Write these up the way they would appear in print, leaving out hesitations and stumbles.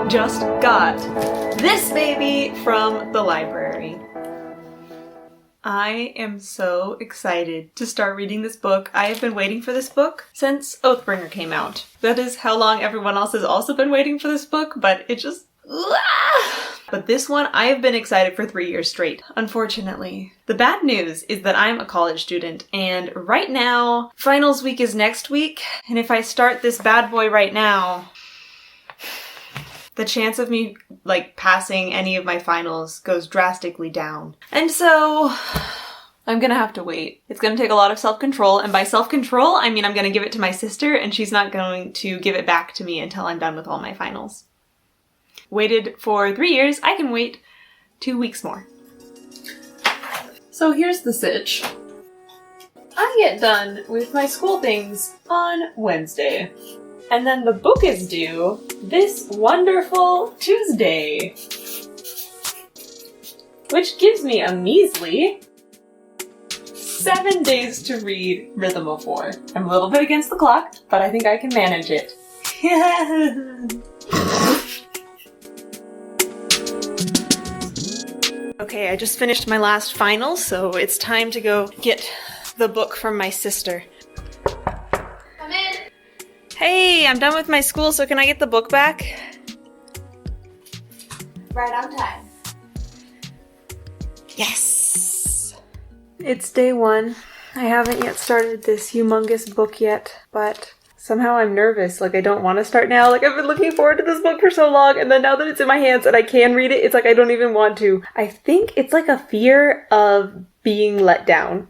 just got this baby from the library. I am so excited to start reading this book. I have been waiting for this book since Oathbringer came out. That is how long everyone else has also been waiting for this book, but it just... But this one, I have been excited for 3 years straight, unfortunately. The bad news is that I'm a college student, and right now, finals week is next week, and if I start this bad boy right now, the chance of me, passing any of my finals goes drastically down. And so, I'm gonna have to wait. It's gonna take a lot of self-control, and by self-control, I mean I'm gonna give it to my sister, and she's not going to give it back to me until I'm done with all my finals. Waited for 3 years, I can wait 2 weeks more. So here's the sitch. I get done with my school things on Wednesday. And then the book is due this wonderful Tuesday. Which gives me a measly 7 days to read Rhythm of War. I'm a little bit against the clock, but I think I can manage it. Okay, I just finished my last final, so it's time to go get the book from my sister. Come in! Hey, I'm done with my school, so can I get the book back? Right on time. Yes! It's day one. I haven't yet started this humongous book yet, but somehow I'm nervous. I don't want to start now. I've been looking forward to this book for so long, and then now that it's in my hands and I can read it, it's I don't even want to. I think it's a fear of being let down.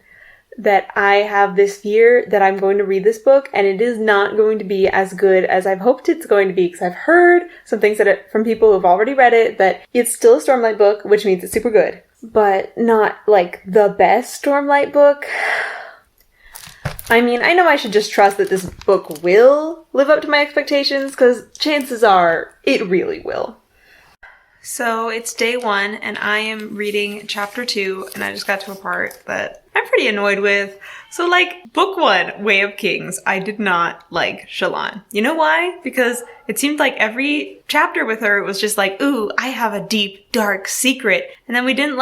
That I have this fear that I'm going to read this book and it is not going to be as good as I've hoped it's going to be, because I've heard some things from people who've already read it, that it's still a Stormlight book, which means it's super good, but not the best Stormlight book. I mean, I know I should just trust that this book will live up to my expectations, because chances are it really will. So it's day one, and I am reading chapter 2, and I just got to a part that I'm pretty annoyed with. So book 1, Way of Kings, I did not like Shallan. You know why? Because it seemed like every chapter with her was just ooh, I have a deep, dark secret. And then we didn't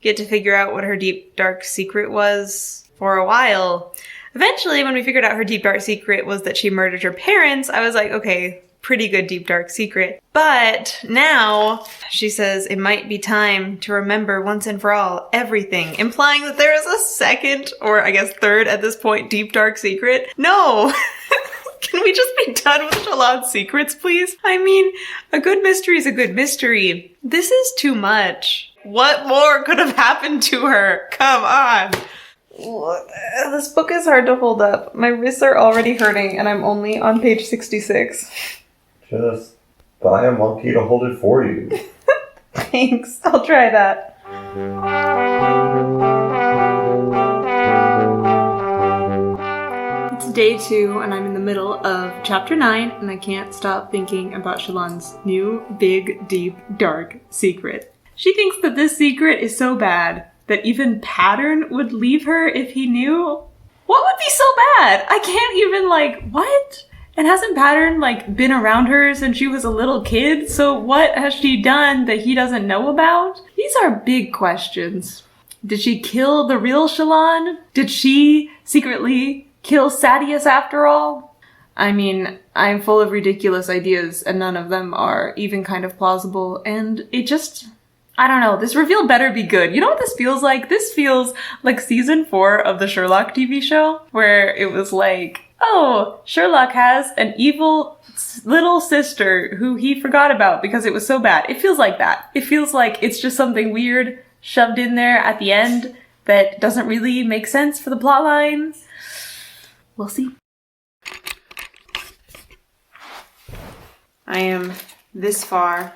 get to figure out what her deep, dark secret was for a while. Eventually, when we figured out her deep, dark secret was that she murdered her parents, I was okay, pretty good deep, dark secret. But now she says it might be time to remember once and for all everything, implying that there is a second, or I guess third at this point, deep, dark secret. No! Can we just be done with Shallan's secrets, please? I mean, a good mystery is a good mystery. This is too much. What more could have happened to her? Come on! This book is hard to hold up. My wrists are already hurting, and I'm only on page 66. Just buy a monkey to hold it for you. Thanks, I'll try that. It's day 2, and I'm in the middle of chapter 9, and I can't stop thinking about Shallan's new, big, deep, dark secret. She thinks that this secret is so bad that even Pattern would leave her if he knew. What would be so bad? I can't even what? And hasn't Pattern been around her since she was a little kid? So what has she done that he doesn't know about? These are big questions. Did she kill the real Shallan? Did she secretly kill Sadeas after all? I mean, I'm full of ridiculous ideas and none of them are even kind of plausible, and it just... I don't know, this reveal better be good. You know what this feels like? This feels like season 4 of the Sherlock TV show, where it was oh, Sherlock has an evil little sister who he forgot about because it was so bad. It feels like that. It feels like it's just something weird shoved in there at the end that doesn't really make sense for the plotline. We'll see. I am this far.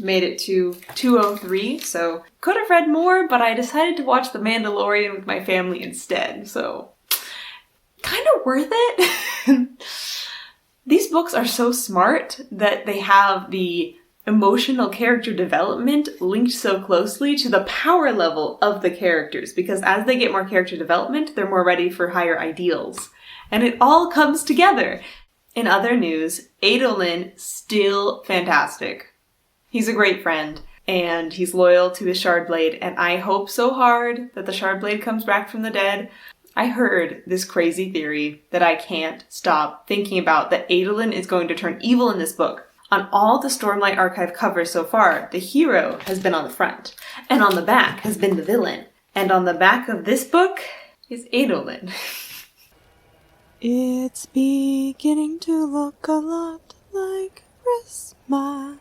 Made it to 203, so could have read more, but I decided to watch The Mandalorian with my family instead, so kind of worth it. These books are so smart that they have the emotional character development linked so closely to the power level of the characters, because as they get more character development, they're more ready for higher ideals. And it all comes together. In other news, Adolin still fantastic. He's a great friend, and he's loyal to his Shardblade, and I hope so hard that the Shardblade comes back from the dead. I heard this crazy theory that I can't stop thinking about, that Adolin is going to turn evil in this book. On all the Stormlight Archive covers so far, the hero has been on the front, and on the back has been the villain. And on the back of this book is Adolin. It's beginning to look a lot like Christmas.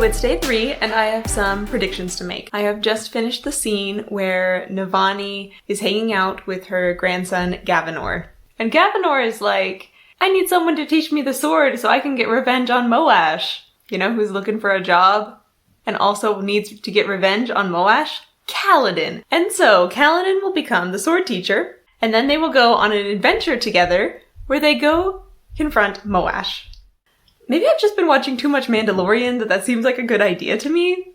It's day 3, and I have some predictions to make. I have just finished the scene where Navani is hanging out with her grandson, Gavinor. And Gavinor is like, I need someone to teach me the sword so I can get revenge on Moash. You know who's looking for a job and also needs to get revenge on Moash? Kaladin. And so Kaladin will become the sword teacher, and then they will go on an adventure together where they go confront Moash. Maybe I've just been watching too much Mandalorian that seems like a good idea to me.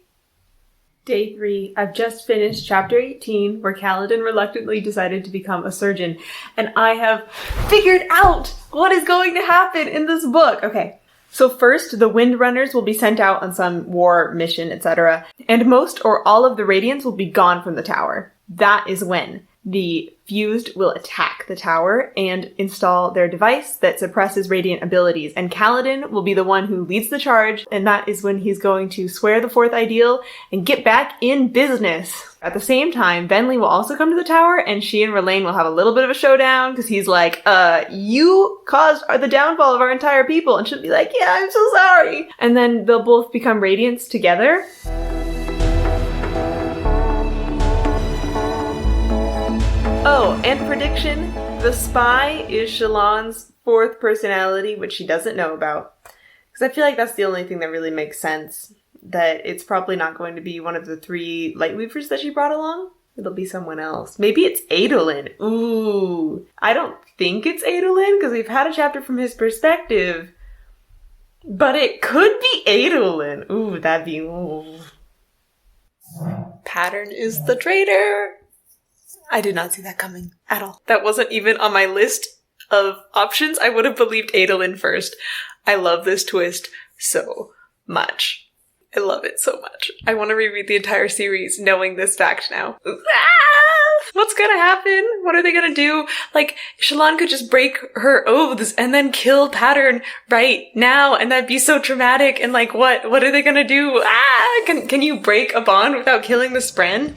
Day 3. I've just finished chapter 18 where Kaladin reluctantly decided to become a surgeon. And I have figured out what is going to happen in this book. Okay. So first, the Windrunners will be sent out on some war mission, etc. And most or all of the Radiants will be gone from the tower. That is when the Fused will attack the tower and install their device that suppresses Radiant abilities. And Kaladin will be the one who leads the charge, and that is when he's going to swear the fourth ideal and get back in business. At the same time, Venli will also come to the tower, and she and Rlain will have a little bit of a showdown, because he's like, you caused the downfall of our entire people. And she'll be like, yeah, I'm so sorry. And then they'll both become Radiants together. Oh, and prediction, the spy is Shallan's fourth personality, which she doesn't know about. Because I feel like that's the only thing that really makes sense. That it's probably not going to be one of the 3 Lightweavers that she brought along. It'll be someone else. Maybe it's Adolin. Ooh. I don't think it's Adolin, because we've had a chapter from his perspective. But it could be Adolin. Ooh, that'd be... Ooh. Pattern is the traitor. I did not see that coming at all. That wasn't even on my list of options. I would have believed Adolin first. I love this twist so much. I love it so much. I want to reread the entire series knowing this fact now. What's gonna happen? What are they gonna do? Like, Shallan could just break her oaths and then kill Pattern right now, and that'd be so traumatic. And like, what are they gonna do? Can you break a bond without killing the Spren?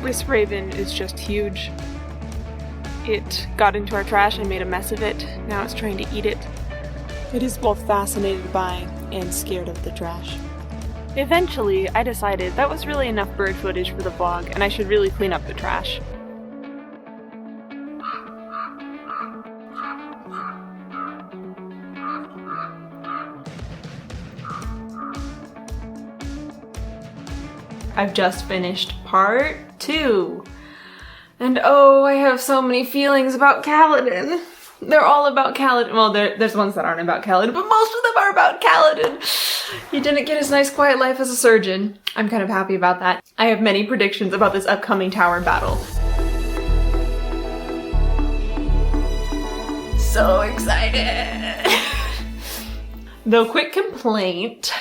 This raven is just huge. It got into our trash and made a mess of it. Now it's trying to eat it. It is both fascinated by and scared of the trash. Eventually, I decided that was really enough bird footage for the vlog, and I should really clean up the trash. I've just finished part 2. And oh, I have so many feelings about Kaladin. They're all about Kaladin. Well, there's ones that aren't about Kaladin, but most of them are about Kaladin. He didn't get his nice quiet life as a surgeon. I'm kind of happy about that. I have many predictions about this upcoming tower battle. So excited! Though, quick complaint.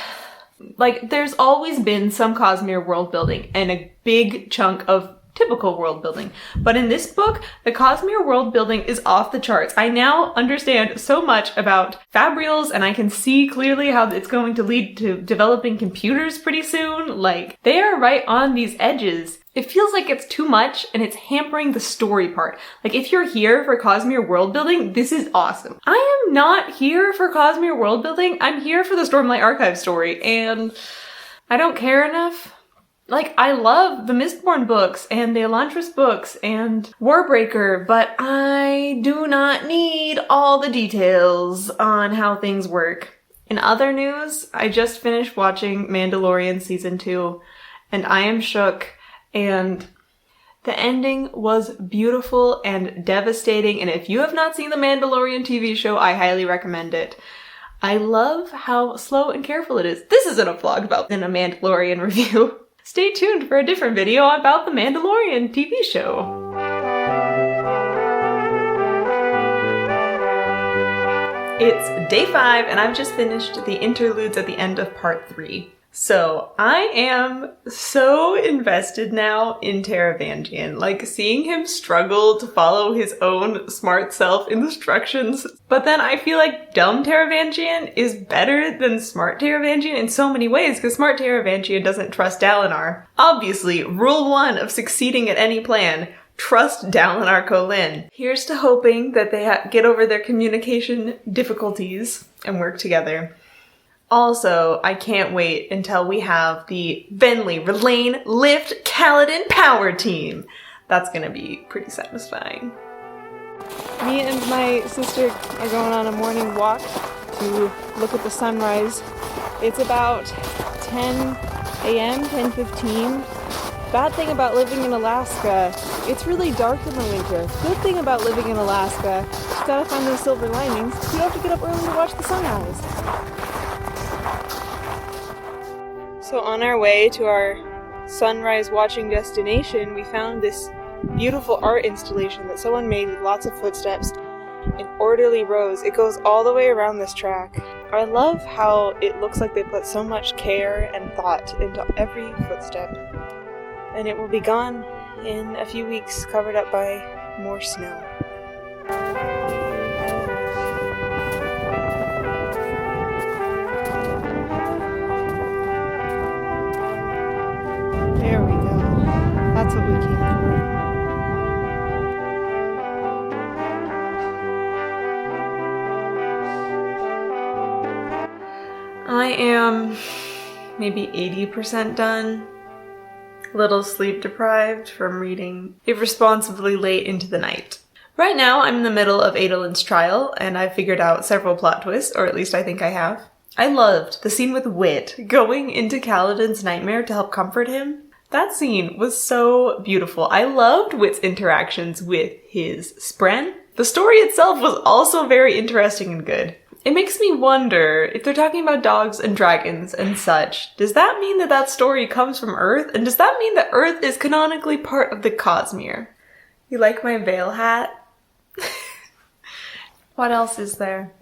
Like, there's always been some Cosmere world building and a big chunk of typical world building. But in this book, the Cosmere world building is off the charts. I now understand so much about Fabrials, and I can see clearly how it's going to lead to developing computers pretty soon. Like, they are right on these edges. It feels like it's too much, and it's hampering the story part. Like, if you're here for Cosmere world building, this is awesome. I am not here for Cosmere world building. I'm here for the Stormlight Archive story, and I don't care enough. Like, I love the Mistborn books and the Elantris books and Warbreaker, but I do not need all the details on how things work. In other news, I just finished watching Mandalorian Season 2, and I am shook, and The ending was beautiful and devastating, and if you have not seen the Mandalorian TV show, I highly recommend it. I love how slow and careful it is. This isn't a vlog about a Mandalorian review. Stay tuned for a different video about the Mandalorian TV show. It's day 5, and I've just finished the interludes at the end of part 3. So I am so invested now in Taravangian, like seeing him struggle to follow his own smart self instructions. But then I feel like dumb Taravangian is better than smart Taravangian in so many ways, because smart Taravangian doesn't trust Dalinar. Obviously, rule 1 of succeeding at any plan: trust Dalinar Kholin. Here's to hoping that they get over their communication difficulties and work together. Also, I can't wait until we have the Venli, Rlain, Lift, Kaladin power team. That's gonna be pretty satisfying. Me and my sister are going on a morning walk to look at the sunrise. It's about 10 a.m., 10:15. Bad thing about living in Alaska, it's really dark in the winter. Good thing about living in Alaska, you gotta find those silver linings. You don't have to get up early to watch the sunrise. So on our way to our sunrise watching destination, we found this beautiful art installation that someone made with lots of footsteps in orderly rows. It goes all the way around this track. I love how it looks like they put so much care and thought into every footstep. And it will be gone in a few weeks, covered up by more snow. There we go. That's what we came for. I am maybe 80% done. A little sleep deprived from reading irresponsibly late into the night. Right now, I'm in the middle of Adolin's trial, and I've figured out several plot twists, or at least I think I have. I loved the scene with Wit going into Kaladin's nightmare to help comfort him. That scene was so beautiful. I loved Wit's interactions with his Spren. The story itself was also very interesting and good. It makes me wonder, if they're talking about dogs and dragons and such, does that mean that that story comes from Earth? And does that mean that Earth is canonically part of the Cosmere? You like my veil hat? What else is there?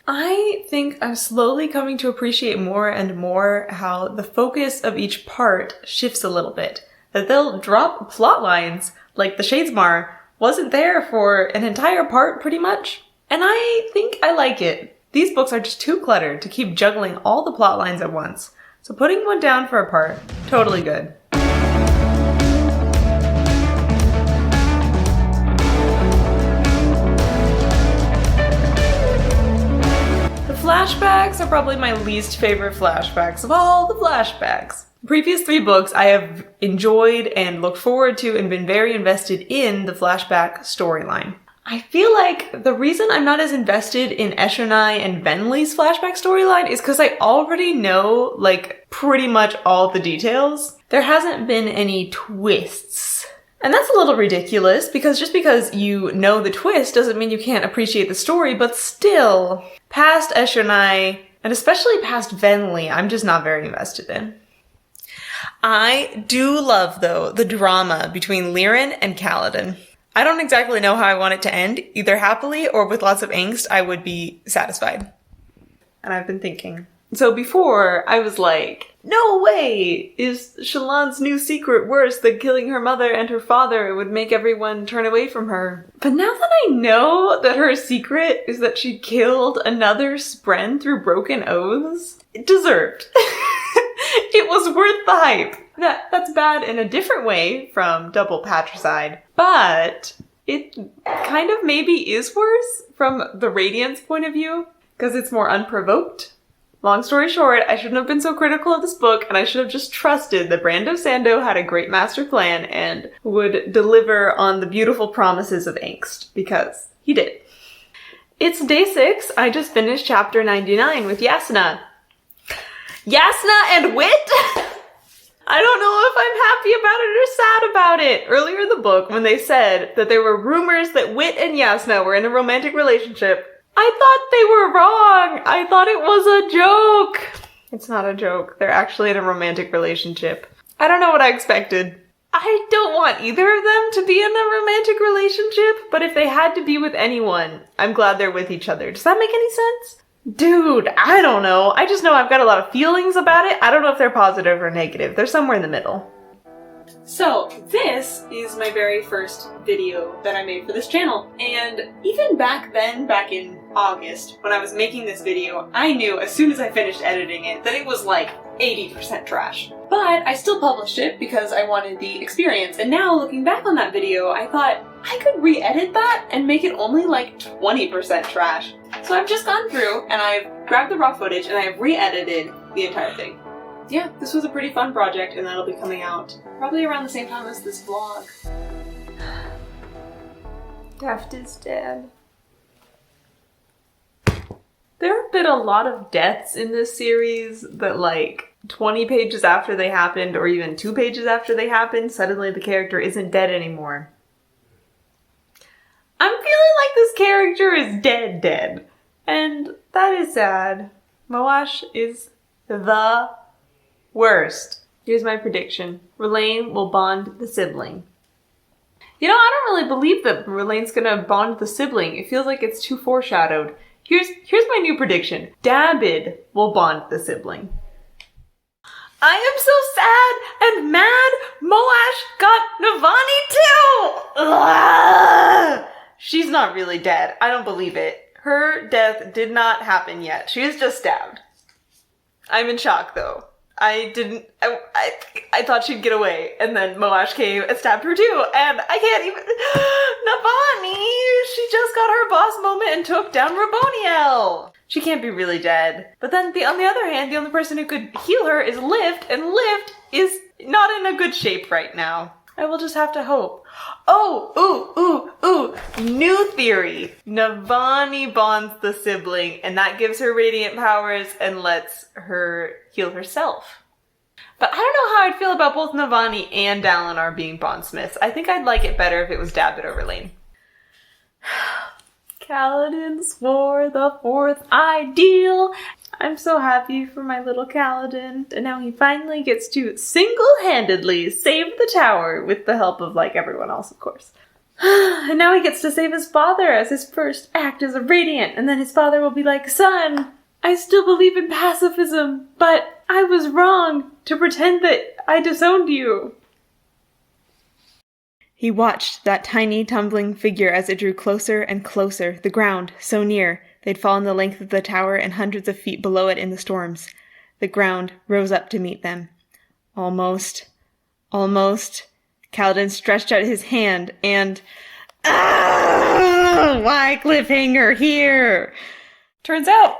I think I'm slowly coming to appreciate more and more how the focus of each part shifts a little bit. That they'll drop plot lines, like the Shadesmar wasn't there for an entire part pretty much. And I think I like it. These books are just too cluttered to keep juggling all the plot lines at once. So putting one down for a part, totally good. Flashbacks are probably my least favorite flashbacks of all the flashbacks. The previous 3 books I have enjoyed and looked forward to and been very invested in the flashback storyline. I feel like the reason I'm not as invested in Eshonai and Venli's flashback storyline is because I already know, like, pretty much all the details. There hasn't been any twists. And that's a little ridiculous, because just because you know the twist doesn't mean you can't appreciate the story, but still, past Eshonai, and especially past Venli, I'm just not very invested in. I do love, though, the drama between Lirin and Kaladin. I don't exactly know how I want it to end, either happily or with lots of angst. I would be satisfied. And I've been thinking. So before, I was like, no way is Shallan's new secret worse than killing her mother and her father. It would make everyone turn away from her. But now that I know that her secret is that she killed another Spren through broken oaths, it deserved. It was worth the hype. That's bad in a different way from double patricide, but it kind of maybe is worse from the Radiant's point of view, because it's more unprovoked. Long story short, I shouldn't have been so critical of this book, and I should have just trusted that Brando Sando had a great master plan and would deliver on the beautiful promises of angst, because he did. It's day 6. I just finished chapter 99 with Jasnah. Jasnah and Wit? I don't know if I'm happy about it or sad about it. Earlier in the book, when they said that there were rumors that Wit and Yasna were in a romantic relationship, I thought they were wrong. I thought it was a joke. It's not a joke. They're actually in a romantic relationship. I don't know what I expected. I don't want either of them to be in a romantic relationship, but if they had to be with anyone, I'm glad they're with each other. Does that make any sense? Dude, I don't know. I just know I've got a lot of feelings about it. I don't know if they're positive or negative. They're somewhere in the middle. So, this is my very first video that I made for this channel. And even back then, back in August, when I was making this video, I knew as soon as I finished editing it that it was like 80% trash. But I still published it because I wanted the experience. And now, looking back on that video, I thought I could re-edit that and make it only like 20% trash. So I've just gone through and I've grabbed the raw footage and I've re-edited the entire thing. Yeah, this was a pretty fun project and that'll be coming out probably around the same time as this vlog. Daft is dead. There have been a lot of deaths in this series that like 20 pages after they happened or even 2 pages after they happened, suddenly the character isn't dead anymore. I'm feeling like this character is dead. And that is sad. Moash is the worst. Here's my prediction. Rlain will bond the sibling. You know, I don't really believe that Rlain's gonna bond the sibling. It feels like it's too foreshadowed. Here's my new prediction. Dabid will bond the sibling. I am so sad and mad Moash got Navani too! Ugh! She's not really dead. I don't believe it. Her death did not happen yet. She was just stabbed. I'm in shock though. I thought she'd get away, and then Moash came and stabbed her too, and I can't even... Navani! She just got her boss moment and took down Raboniel! She can't be really dead. But then, on the other hand, the only person who could heal her is Lift, and Lift is not in a good shape right now. I will just have to hope. Oh, new theory. Navani bonds the sibling, and that gives her radiant powers and lets her heal herself. But I don't know how I'd feel about both Navani and Dalinar being bondsmiths. I think I'd like it better if it was Dabid over Rlain. Kaladin swore the 4th ideal. I'm so happy for my little Kaladin, and now he finally gets to single-handedly save the tower with the help of, like, everyone else, of course. And now he gets to save his father as his first act as a Radiant, and then his father will be like, "Son, I still believe in pacifism, but I was wrong to pretend that I disowned you." He watched that tiny, tumbling figure as it drew closer and closer, the ground, so near. They'd fallen the length of the tower and hundreds of feet below it in the storms. The ground rose up to meet them. Almost. Kaladin stretched out his hand and... Why cliffhanger here? Turns out,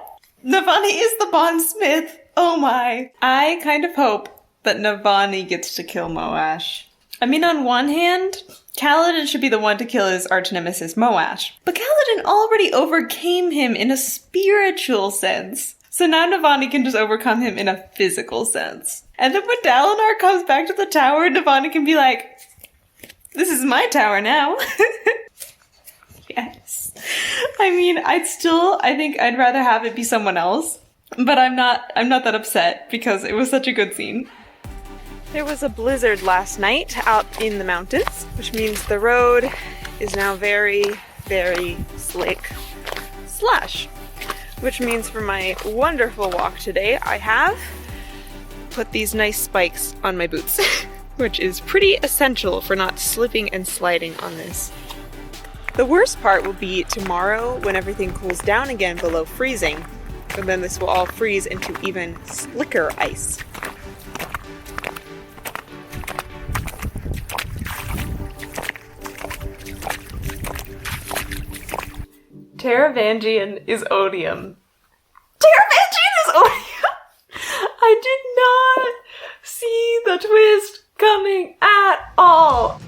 Navani is the bondsmith. Oh my. I kind of hope that Navani gets to kill Moash. I mean, on one hand, Kaladin should be the one to kill his arch-nemesis Moash. But Kaladin already overcame him in a spiritual sense. So now Navani can just overcome him in a physical sense. And then when Dalinar comes back to the tower, Navani can be like, "This is my tower now." Yes. I mean, I think I'd rather have it be someone else. But I'm not that upset because it was such a good scene. There was a blizzard last night out in the mountains, which means the road is now very, very slick. Slush. Which means for my wonderful walk today, I have put these nice spikes on my boots, which is pretty essential for not slipping and sliding on this. The worst part will be tomorrow when everything cools down again below freezing, and then this will all freeze into even slicker ice. Taravangian is odium. Taravangian is odium! I did not see the twist coming at all.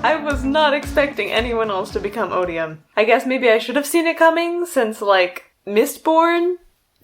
I was not expecting anyone else to become Odium. I guess maybe I should have seen it coming since, like, Mistborn.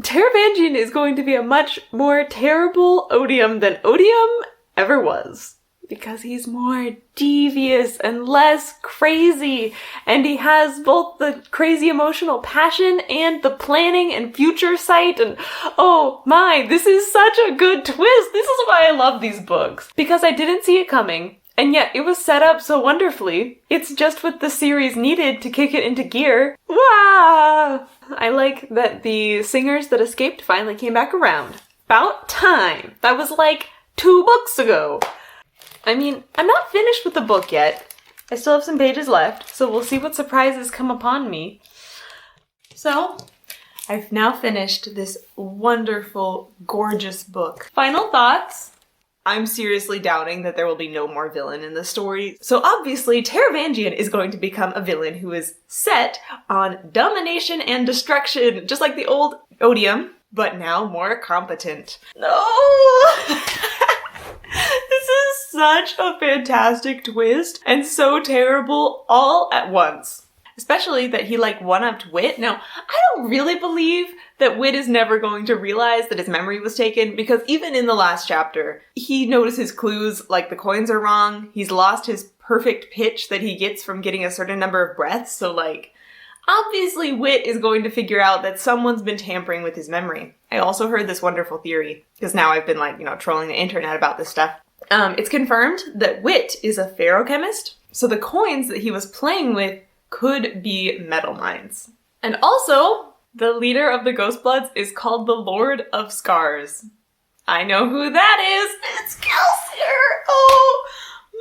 Taravangian is going to be a much more terrible Odium than Odium ever was. Because he's more devious and less crazy. And he has both the crazy emotional passion and the planning and future sight. And oh my, this is such a good twist. This is why I love these books. Because I didn't see it coming. And yet it was set up so wonderfully. It's just what the series needed to kick it into gear. Wow! I like that the singers that escaped finally came back around. About time. That was like 2 books ago. I mean, I'm not finished with the book yet. I still have some pages left, so we'll see what surprises come upon me. So, I've now finished this wonderful, gorgeous book. Final thoughts? I'm seriously doubting that there will be no more villain in the story. So obviously, Taravangian is going to become a villain who is set on domination and destruction, just like the old Odium, but now more competent. No! This is such a fantastic twist and so terrible all at once. Especially that he, like, one-upped Wit. Now, I don't really believe that Wit is never going to realize that his memory was taken, because even in the last chapter, he notices clues like the coins are wrong, he's lost his perfect pitch that he gets from getting a certain number of breaths, so, like, obviously Wit is going to figure out that someone's been tampering with his memory. I also heard this wonderful theory, because now I've been, like, trolling the internet about this stuff. It's confirmed that Wit is a feruchemist, so the coins that he was playing with could be metal mines. And also, the leader of the Ghostbloods is called the Lord of Scars. I know who that is! It's Kelsier! Oh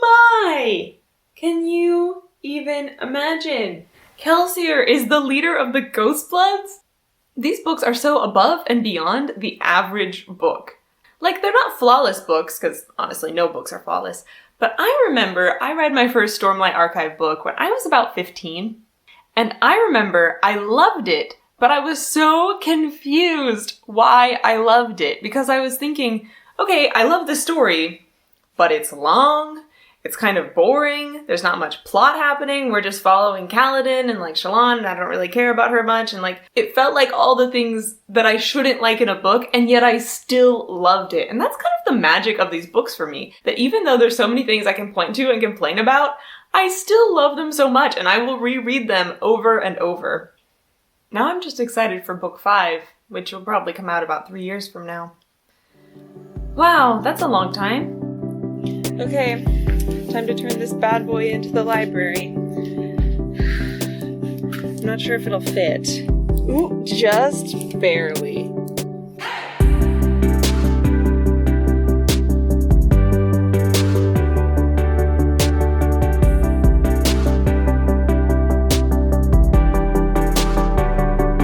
my! Can you even imagine? Kelsier is the leader of the Ghostbloods? These books are so above and beyond the average book. Like, they're not flawless books, because honestly, no books are flawless. But I remember I read my first Stormlight Archive book when I was about 15. And I remember I loved it, but I was so confused why I loved it. Because I was thinking, okay, I love the story, but it's long, it's kind of boring, there's not much plot happening, we're just following Kaladin and, like, Shallan, and I don't really care about her much, and, like, it felt like all the things that I shouldn't like in a book, and yet I still loved it. And that's kind of the magic of these books for me, that even though there's so many things I can point to and complain about, I still love them so much, and I will reread them over and over. Now I'm just excited for book 5, which will probably come out about 3 years from now. Wow, that's a long time. Okay, time to turn this bad boy into the library. I'm not sure if it'll fit. Ooh, just barely.